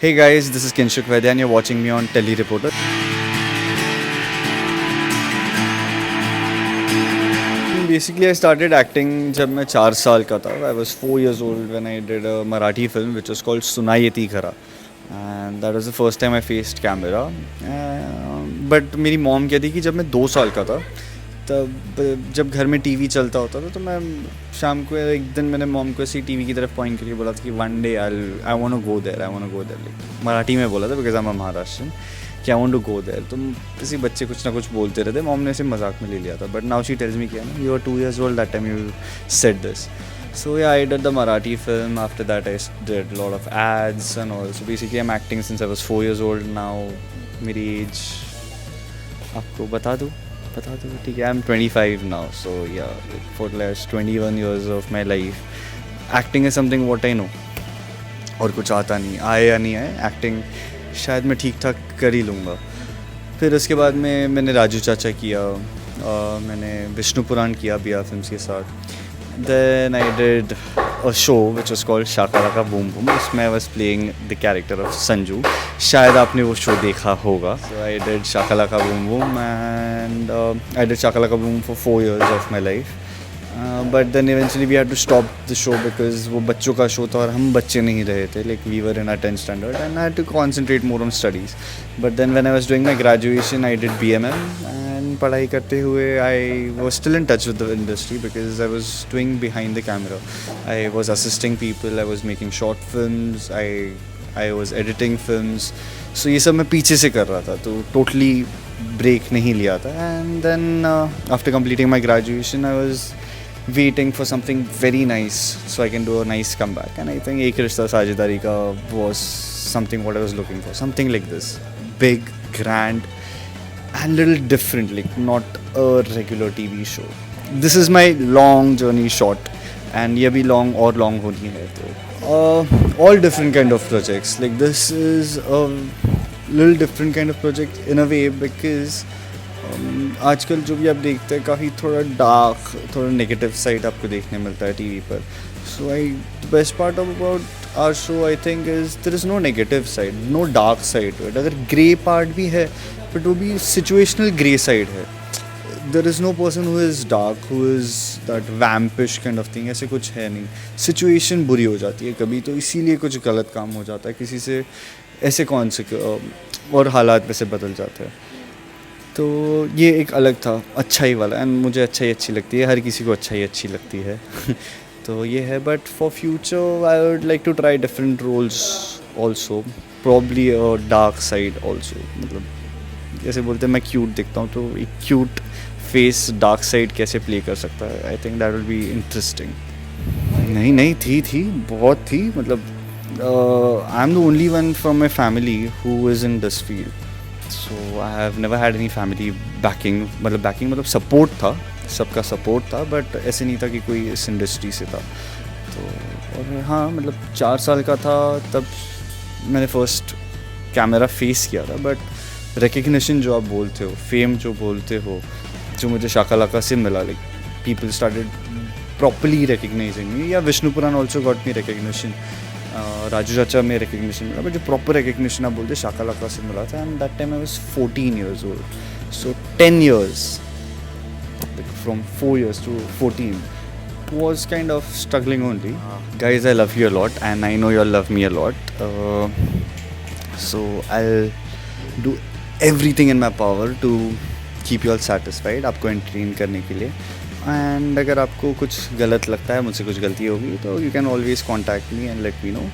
Hey guys, this is Kinshuk Vaidya and you're watching me on Tele Reporter. Basically, I started acting जब मैं 4 साल का था. I was 4 years old when I did a Marathi film which was called Sunai Yeti Khara. And that was the first time I faced camera. But मेरी mom कहती कि जब मैं 2 साल का था तब जब घर में टीवी चलता होता था तो मैं शाम को एक दिन मैंने मॉम को ऐसी टीवी की तरफ पॉइंट करके बोला था कि one day I want to go there like Marathi में बोला था बिकॉज आई एम महाराष्ट्रन कि I want to go there. तो किसी बच्चे कुछ ना कुछ बोलते रहते, मॉम ने इसे मजाक में ले लिया था. But now she tells me कि you are 2 years old that time you said this. So yeah, I did the Marathi film. After that, I did a lot of ads and all. So basically, I'm acting since I was 4 years old now. मेरी as आपको बता दूँ ठीक है. I'm 25 now. So yeah, for the last 21 years of my life, acting is something what I know. और कुछ आता नहीं, आए या नहीं आए, एक्टिंग शायद मैं ठीक ठाक कर ही लूँगा. फिर उसके बाद में मैंने राजू चाचा किया, मैंने विष्णु पुराण किया बिया फिल्म्स के साथ. Then I did a show which was called Shaka Laka Boom Boom. उसमें I was playing the character of Sanju. शायद आपने वो शो देखा होगा. So I did Shaka Laka Boom Boom and I did Shaka Laka Boom for 4 years of my life. But then eventually we had to stop the show because वो बच्चों का show था और हम बच्चे नहीं रहे थे. Like we were in our 10th standard and I had to concentrate more on studies. But then when I was doing my graduation, I did BMM. पढ़ाई करते हुए I was still in touch with the industry because I was doing behind the camera. I was assisting people, I was making short films, I was editing films. So ये सब मैं पीछे से कर रहा था, तो totally break नहीं लिया था. And then after completing my graduation, I was waiting for something very nice so I can do a nice comeback. And I think एक रिश्ता साझेदारी का was something what I was looking for. Something like this, big, grand, and little different, like not a regular TV show. This is my long journey short, and ये भी long और long होनी है. तो all different kind of projects. Like this is a little different kind of project in a way because आजकल जो भी आप देखते हैं काफ़ी थोड़ा डार्क, थोड़ा नेगेटिव साइड आपको देखने मिलता है टीवी पर. So the best part about our show I think is there is no negative side, no dark side to it. अगर grey part भी है बट वो भी सिचुएशनल ग्रे साइड है. There is no person who is dark, who is that vampish kind of thing. ऐसे कुछ है नहीं. सिचुएशन बुरी हो जाती है कभी, तो इसीलिए कुछ गलत काम हो जाता है किसी से, ऐसे कौन से और हालात वैसे बदल जाते हैं. तो ये एक अलग था, अच्छाई वाला. एंड मुझे अच्छाई अच्छी लगती है, हर किसी को अच्छाई अच्छी लगती है. तो ये है. But for future I would like to try different roles also, probably a dark side also. मतलब जैसे बोलते हैं मैं क्यूट दिखता हूँ, तो एक क्यूट फेस डार्क साइड कैसे प्ले कर सकता है. I think that will be interesting. नहीं थी बहुत थी. मतलब I am the only one from my family who is in this field. So I have never had any family banking. मतलब सपोर्ट था, सबका सपोर्ट था, बट ऐसे नहीं था कि कोई इस इंडस्ट्री से था. तो और हाँ, मतलब 4 साल का था तब मैंने फर्स्ट कैमरा फेस किया था. बट रिकग्निशन जो आप बोलते हो, फेम जो बोलते हो, जो मुझे शाका लाका से मिला, like people started properly recognizing me. या Vishnu Puran also got me recognition, Raju Chacha में रिकग्निशन मिला. बट जो प्रॉपर रिकग्निशन आप बोलते शाका लाका से मिला था. And that time I was 14 years old. So 10 years, from 4 years to 14 was kind of struggling only. Guys, I love you a lot and I know you all love me a lot. So I'll do everything in my power to keep you all satisfied, आपको entertain करने के लिए. And अगर आपको कुछ गलत लगता है, मुझसे कुछ गलती होगी, तो you can always contact me and let me know.